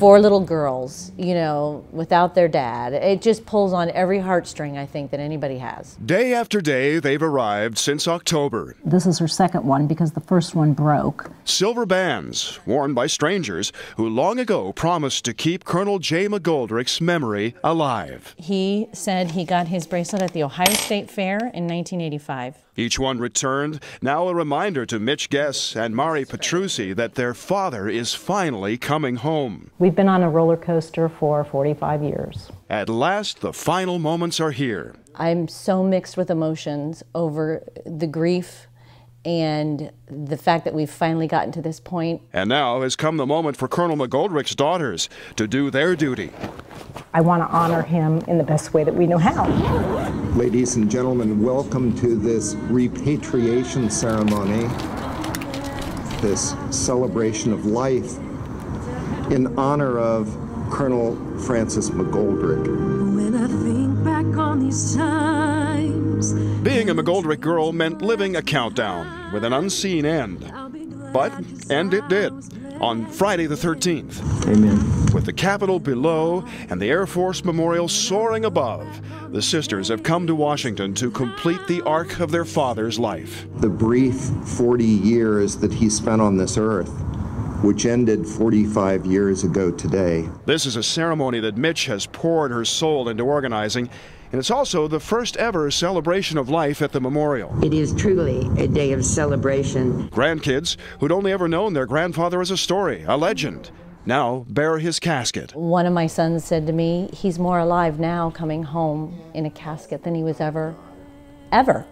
4 little girls, you know, without their dad. It just pulls on every heartstring, I think, that anybody has. Day after day, they've arrived since October. This is her second one because the first one broke. Silver bands worn by strangers who long ago promised to keep Colonel J. McGoldrick's memory alive. He said he got his bracelet at the Ohio State Fair in 1985. Each one returned, now a reminder to Mitch Guess and Mari Petrucci that their father is finally coming home. We've been on a roller coaster for 45 years. At last, the final moments are here. I'm so mixed with emotions over the grief and the fact that we've finally gotten to this point. And now has come the moment for Colonel McGoldrick's daughters to do their duty. I want to honor him in the best way that we know how. Ladies and gentlemen, welcome to this repatriation ceremony, this celebration of life in honor of Colonel Francis McGoldrick. When I think back on these times, being a McGoldrick girl meant living a countdown with an unseen end. But end it did, on Friday the 13th. Amen. With the Capitol below and the Air Force Memorial soaring above, the sisters have come to Washington to complete the arc of their father's life. The brief 40 years that he spent on this earth, which ended 45 years ago today. This is a ceremony that Mitch has poured her soul into organizing, and it's also the first ever celebration of life at the memorial. It is truly a day of celebration. Grandkids who'd only ever known their grandfather as a story, a legend, now bear his casket. One of my sons said to me, he's more alive now coming home in a casket than he was ever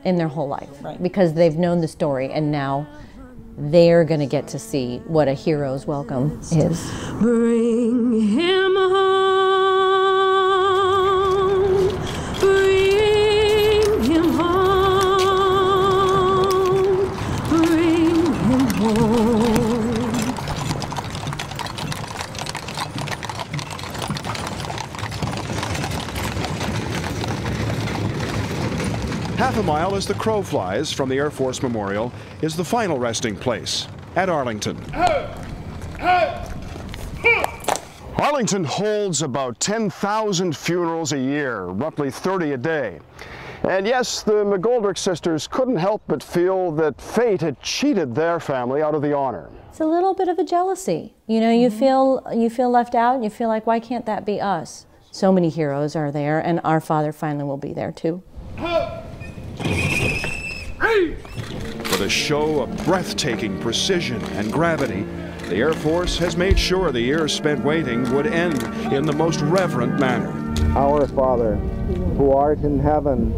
in their whole life. Right. Because they've known the story, and now they're going to get to see what a hero's welcome is. bring him home, bring him home, bring him home. Half a mile as the crow flies from the Air Force Memorial is the final resting place at Arlington. Arlington holds about 10,000 funerals a year, roughly 30 a day. And yes, the McGoldrick sisters couldn't help but feel that fate had cheated their family out of the honor. It's a little bit of a jealousy. You know, you feel left out, and you feel like, why can't that be us? So many heroes are there, and our father finally will be there too. With a show of breathtaking precision and gravity, the Air Force has made sure the years spent waiting would end in the most reverent manner. Our Father, who art in heaven,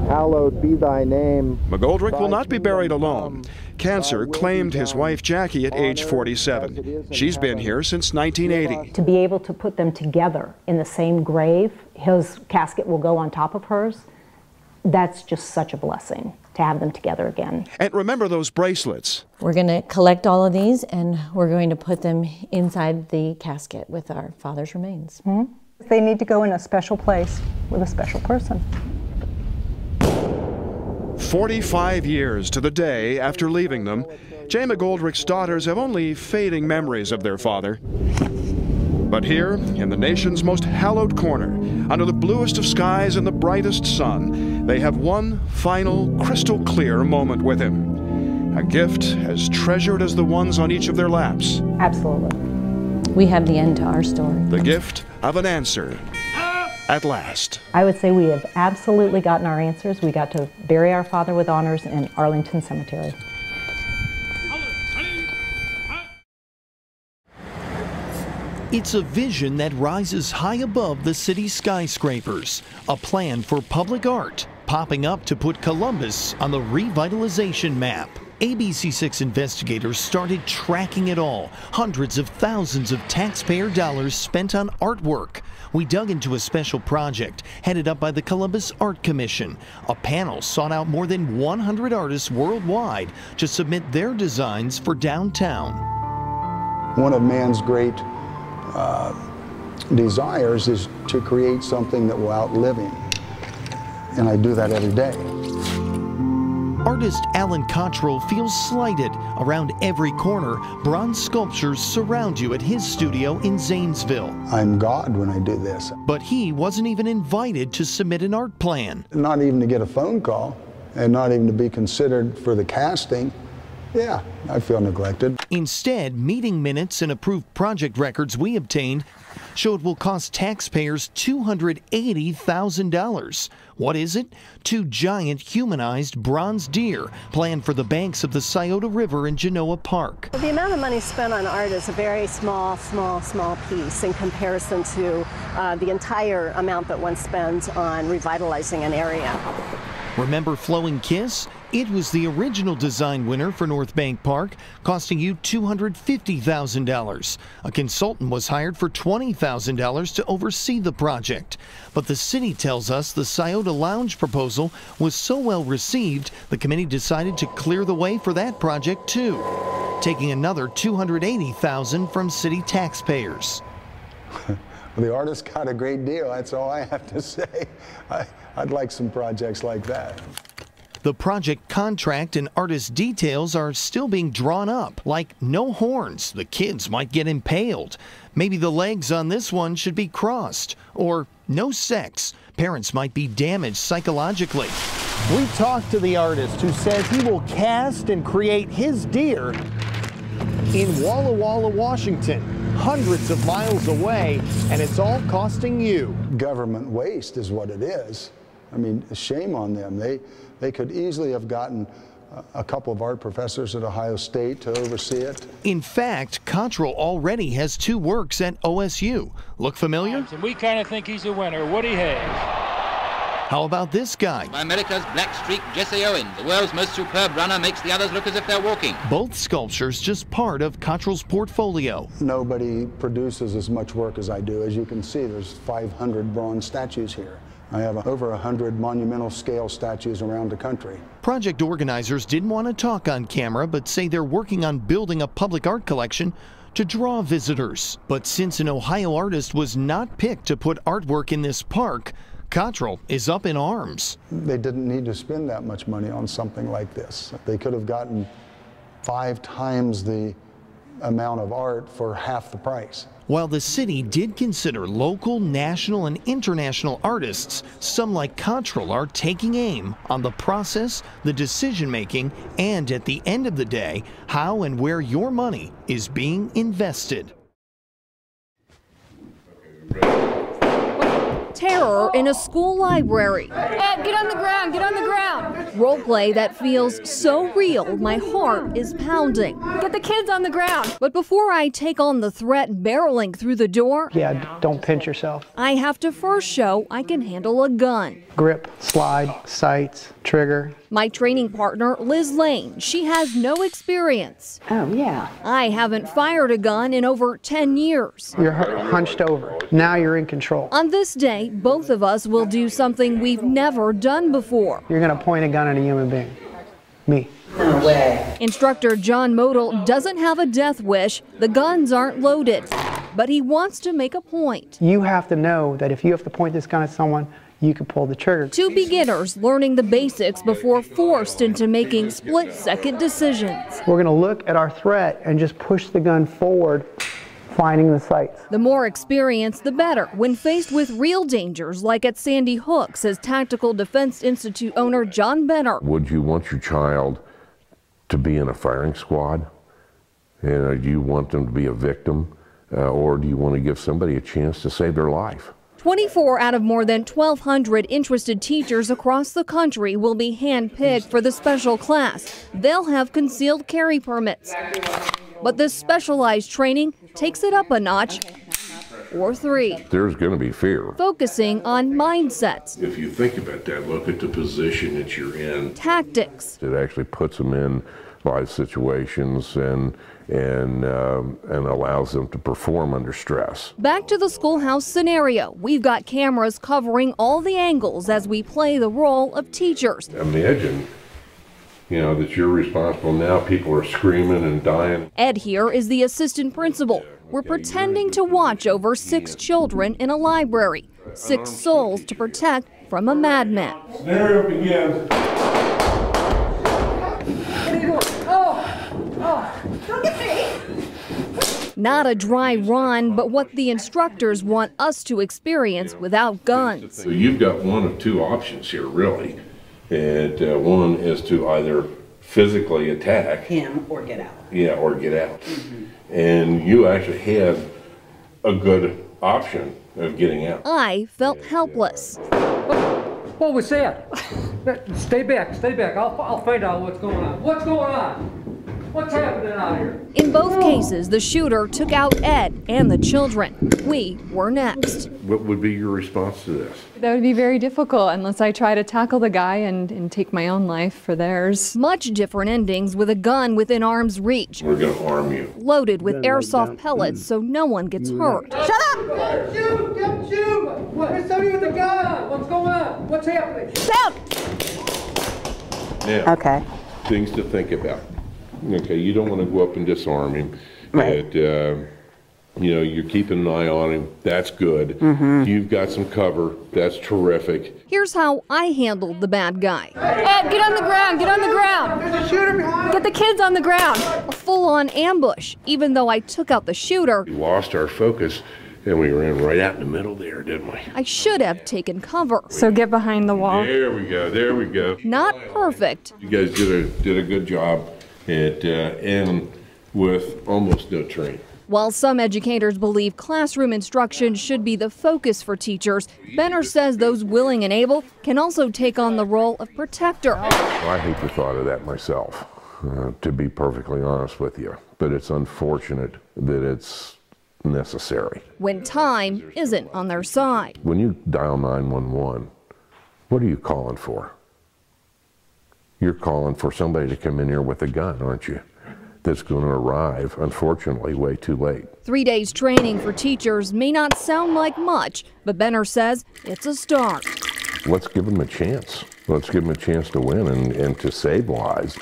hallowed be thy name. McGoldrick will not be buried alone. Cancer claimed his wife Jackie at age 47. She's been here since 1980. To be able to put them together in the same grave, his casket will go on top of hers. That's just such a blessing to have them together again. And remember those bracelets. We're going to collect all of these, and we're going to put them inside the casket with our father's remains. Mm-hmm. They need to go in a special place with a special person. 45 years to the day after leaving them, J. McGoldrick's daughters have only fading memories of their father. But here, in the nation's most hallowed corner, under the bluest of skies and the brightest sun, they have one final, crystal clear moment with him. A gift as treasured as the ones on each of their laps. Absolutely. We have the end to our story. The gift of an answer, at last. I would say we have absolutely gotten our answers. We got to bury our father with honors in Arlington Cemetery. It's a vision that rises high above the city's skyscrapers, a plan for public art, popping up to put Columbus on the revitalization map. ABC6 investigators started tracking it all, hundreds of thousands of taxpayer dollars spent on artwork. We dug into a special project headed up by the Columbus Art Commission. A panel sought out more than 100 artists worldwide to submit their designs for downtown. One of man's great desires is to create something that will outlive him. And I do that every day. Artist Alan Cottrell feels slighted. Around every corner, bronze sculptures surround you at his studio in Zanesville. I'm God when I do this. But he wasn't even invited to submit an art plan. Not even to get a phone call and not even to be considered for the casting. Yeah, I feel neglected. Instead, meeting minutes and approved project records we obtained show it will cost taxpayers $280,000. What is it? 2 giant humanized bronze deer planned for the banks of the Scioto River in Genoa Park. Well, the amount of money spent on art is a very small piece in comparison to the entire amount that one spends on revitalizing an area. Remember Flowing Kiss? It was the original design winner for North Bank Park, costing you $250,000. A consultant was hired for $20,000 to oversee the project. But the city tells us the Scioto Lounge proposal was so well received, the committee decided to clear the way for that project too, taking another $280,000 from city taxpayers. Well, the artist got a great deal, that's all I have to say. I'd like some projects like that. The project contract and artist details are still being drawn up, like no horns, the kids might get impaled. Maybe the legs on this one should be crossed. Or no sex, parents might be damaged psychologically. We talked to the artist who says he will cast and create his deer in Walla Walla, Washington, hundreds of miles away, and it's all costing you. Government waste is what it is. I mean, shame on them. They could easily have gotten a couple of art professors at Ohio State to oversee it. In fact, Cottrell already has 2 works at OSU. Look familiar? And we kind of think he's a winner. What he has. How about this guy? America's Black Streak, Jesse Owens, the world's most superb runner, makes the others look as if they're walking. Both sculptures just part of Cottrell's portfolio. Nobody produces as much work as I do. As you can see, there's 500 bronze statues here. I have over 100 monumental scale statues around the country. Project organizers didn't want to talk on camera, but say they're working on building a public art collection to draw visitors. But since an Ohio artist was not picked to put artwork in this park, Cottrell is up in arms. They didn't need to spend that much money on something like this. They could have gotten 5 times the amount of art for half the price. While the city did consider local, national, and international artists, some like Cottrell are taking aim on the process, the decision-making, and at the end of the day, how and where your money is being invested. Terror in a school library. Ed, get on the ground, get on the ground. Roleplay that feels so real, my heart is pounding. Get the kids on the ground. But before I take on the threat barreling through the door, don't pinch yourself. I have to first show I can handle a gun. Grip, slide, sights, trigger. My training partner, Liz Lane, she has no experience. Oh, yeah. I haven't fired a gun in over 10 years. You're hunched over. Now you're in control. On this day, both of us will do something we've never done before. You're going to point a gun at a human being. Me. No way. Instructor John Model doesn't have a death wish. The guns aren't loaded, but he wants to make a point. You have to know that if you have to point this gun at someone, you can pull the trigger. 2 beginners learning the basics before forced into making split-second decisions. We're going to look at our threat and just push the gun forward, finding the sights. The more experience, the better when faced with real dangers like at Sandy Hook, says Tactical Defense Institute owner John Benner. Would you want your child to be in a firing squad? And do you want them to be a victim? Or do you want to give somebody a chance to save their life? 24 out of more than 1,200 interested teachers across the country will be handpicked for the special class. They'll have concealed carry permits. But this specialized training takes it up a notch, or 3. There's going to be fear. Focusing on mindsets. If you think about that, look at the position that you're in. Tactics. It actually puts them in live situations and allows them to perform under stress. Back to the schoolhouse scenario. We've got cameras covering all the angles as we play the role of teachers. Imagine, that you're responsible now. People are screaming and dying. Ed here is the assistant principal. We're pretending to watch over 6 children in a library. 6 souls to protect from a madman. Scenario begins. What are you doing? Oh! Not a dry run, but what the instructors want us to experience without guns. So you've got one of two options here, really. And one is to either physically attack him or get out. Yeah, or get out. And you actually had a good option of getting out. I felt helpless. What was that? Stay back, stay back. I'll find out what's going on. What's going on? What's happening out here? In both cases, the shooter took out Ed and the children. We were next. What would be your response to this? That would be very difficult unless I try to tackle the guy and take my own life for theirs. Much different endings with a gun within arm's reach. We're going to arm you. Loaded with airsoft pellets so no one gets hurt. Shut up! Don't shoot! Don't shoot! There's somebody with a gun! What's going on? What's happening? Sound! Now, okay. Things to think about. Okay, you don't want to go up and disarm him. Right. But, you know, you're keeping an eye on him. That's good. You've got some cover. That's terrific. Here's how I handled the bad guy. Ed, get on the ground, get on the ground. There's a shooter behind! Get the kids on the ground. A full-on ambush, even though I took out the shooter. We lost our focus, and we ran right out in the middle there, didn't we? I should have taken cover. So get behind the wall. There we go. There we go. Not perfect. You guys did a good job at and with almost no training. While some educators believe classroom instruction should be the focus for teachers, Benner says those willing and able can also take on the role of protector. I hate the thought of that myself, to be perfectly honest with you. But it's unfortunate that it's necessary. When time isn't on their side. When you dial 911, what are you calling for? You're calling for somebody to come in here with a gun, aren't you? That's going to arrive, unfortunately, way too late. 3 days training for teachers may not sound like much, but Benner says it's a start. Let's give them a chance. Let's give them a chance to win and to save lives.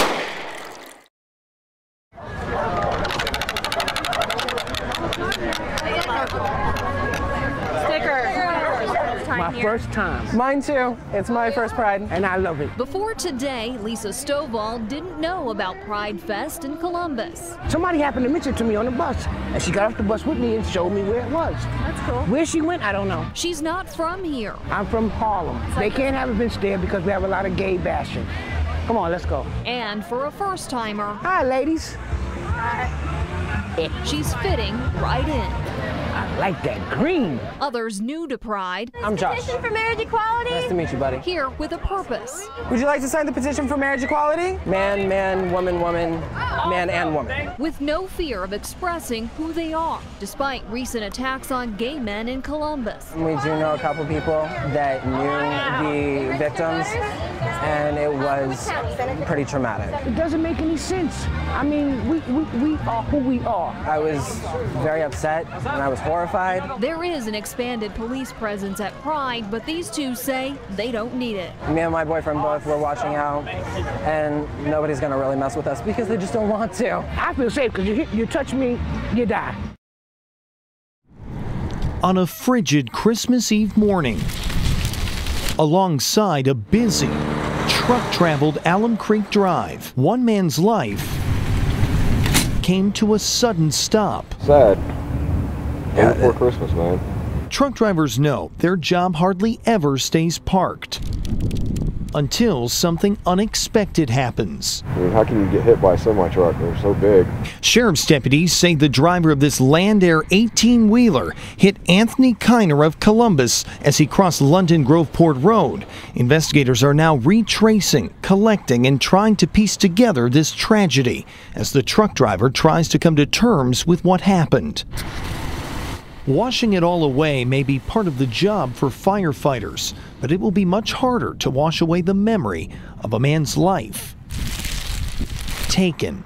My first time. Mine too. It's my first Pride, and I love it. Before today, Lisa Stovall didn't know about Pride Fest in Columbus. Somebody happened to mention it to me on the bus, and she got off the bus with me and showed me where it was. That's cool. Where she went, I don't know. She's not from here. I'm from Harlem. They can't have events there because we have a lot of gay bashing. Come on, let's go. And for a first-timer, hi, ladies. She's fitting right in. I like that green. Others new to Pride. I'm Josh. Petition for marriage equality? Nice to meet you, buddy. Here with a purpose. Would you like to sign the petition for marriage equality? Man, man, woman, woman, man and woman. With no fear of expressing who they are, despite recent attacks on gay men in Columbus. We do know a couple people that knew the victims, and it was pretty traumatic. It doesn't make any sense. I mean, we are who we are. I was very upset, and I was horrified. There is an expanded police presence at Pride, but these two say they don't need it. Me and my boyfriend both were watching out, and nobody's gonna really mess with us because they just don't want to. I feel safe because you touch me, you die. On a frigid Christmas Eve morning, alongside a busy, truck-traveled Alum Creek Drive, one man's life came to a sudden stop. Sad. Day before Christmas, man. Truck drivers know their job hardly ever stays parked until something unexpected happens. I mean, how can you get hit by a semi-truck? They're so big. Sheriff's deputies say the driver of this Land Air 18-wheeler hit Anthony Kiner of Columbus as he crossed London Groveport Road. Investigators are now retracing, collecting, and trying to piece together this tragedy as the truck driver tries to come to terms with what happened. Washing it all away may be part of the job for firefighters, but it will be much harder to wash away the memory of a man's life taken